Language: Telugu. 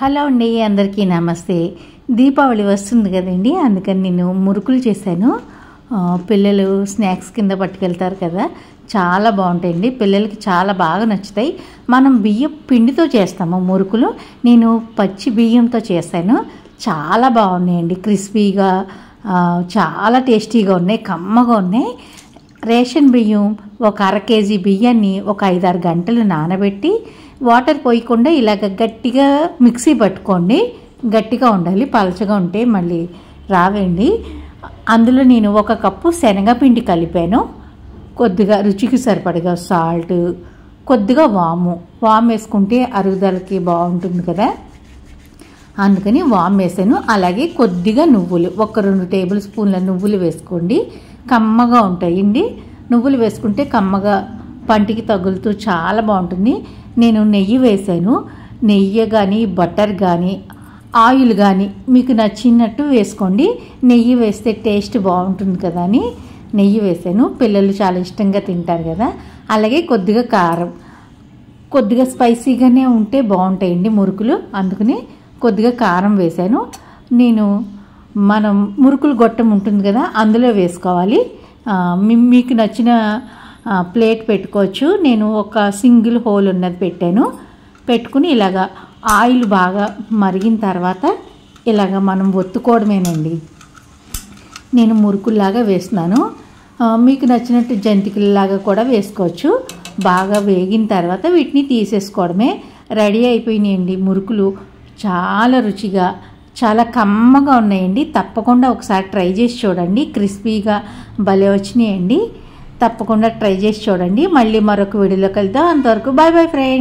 హలో అండి, అందరికీ నమస్తే. దీపావళి వస్తుంది కదండి, అందుకని నేను మురుకులు చేశాను. పిల్లలు స్నాక్స్ కింద పట్టుకెళ్తారు కదా, చాలా బాగుంటాయండి. పిల్లలకి చాలా బాగా నచ్చుతాయి. మనం బియ్యం పిండితో చేస్తాము మురుకులు. నేను పచ్చి బియ్యంతో చేశాను. చాలా బాగున్నాయండి, క్రిస్పీగా, చాలా టేస్టీగా ఉన్నాయి, కమ్మగా ఉన్నాయి. రేషన్ బియ్యం ఒక 1/2 కేజీ బియ్యాన్ని ఒక 5-6 గంటలు నానబెట్టి వాటర్ పోయకుండా ఇలాగ గట్టిగా మిక్సీ పట్టుకోండి. గట్టిగా ఉండాలి, పలచగా ఉంటే మళ్ళీ రావండి. అందులో నేను 1 కప్పు శనగపిండి కలిపాను. కొద్దిగా రుచికి సరిపడగా సాల్ట్, కొద్దిగా వాము వేసుకుంటే అరుగుదలకి బాగుంటుంది కదా, అందుకని వాము వేసాను. అలాగే కొద్దిగా నువ్వులు, 1-2 టేబుల్ స్పూన్ల నువ్వులు వేసుకోండి, కమ్మగా ఉంటాయండి. నువ్వులు వేసుకుంటే కమ్మగా పంటికి తగులుతూ చాలా బాగుంటుంది. నేను నెయ్యి వేసాను. నెయ్యి కానీ బటర్ కానీ ఆయిల్ కానీ మీకు నచ్చినట్టు వేసుకోండి. నెయ్యి వేస్తే టేస్ట్ బాగుంటుంది కదా అని నెయ్యి వేసాను. పిల్లలు చాలా ఇష్టంగా తింటారు కదా. అలాగే కొద్దిగా కారం, కొద్దిగా స్పైసీగానే ఉంటే బాగుంటాయండి మురుకులు, అందుకని కొద్దిగా కారం వేసాను. నేను మనం మురుకులు గొట్టం ఉంటుంది కదా, అందులో వేసుకోవాలి. మీకు నచ్చిన ప్లేట్ పెట్టుకోవచ్చు. నేను ఒక సింగిల్ హోల్ ఉన్నది పెట్టాను. పెట్టుకుని ఇలాగా ఆయిల్ బాగా మరిగిన తర్వాత ఇలాగ మనం ఒత్తుకోవడమేనండి. నేను మురుకుల్లాగా వేస్తున్నాను. మీకు నచ్చినట్టు జంతికల్లాగా కూడా వేసుకోవచ్చు. బాగా వేగిన తర్వాత వీటిని తీసేసుకోవడమే. రెడీ అయిపోయినాయండి మురుకులు. చాలా రుచిగా, చాలా కమ్మగా ఉన్నాయండి. తప్పకుండా ఒకసారి ట్రై చేసి చూడండి. క్రిస్పీగా భలే వచ్చినాయండి. తప్పకుండా ట్రై చేసి చూడండి. మళ్ళీ మరొక వీడియోలో కలుద్దాం. అంతవరకు బాయ్ బాయ్ ఫ్రెండ్స్.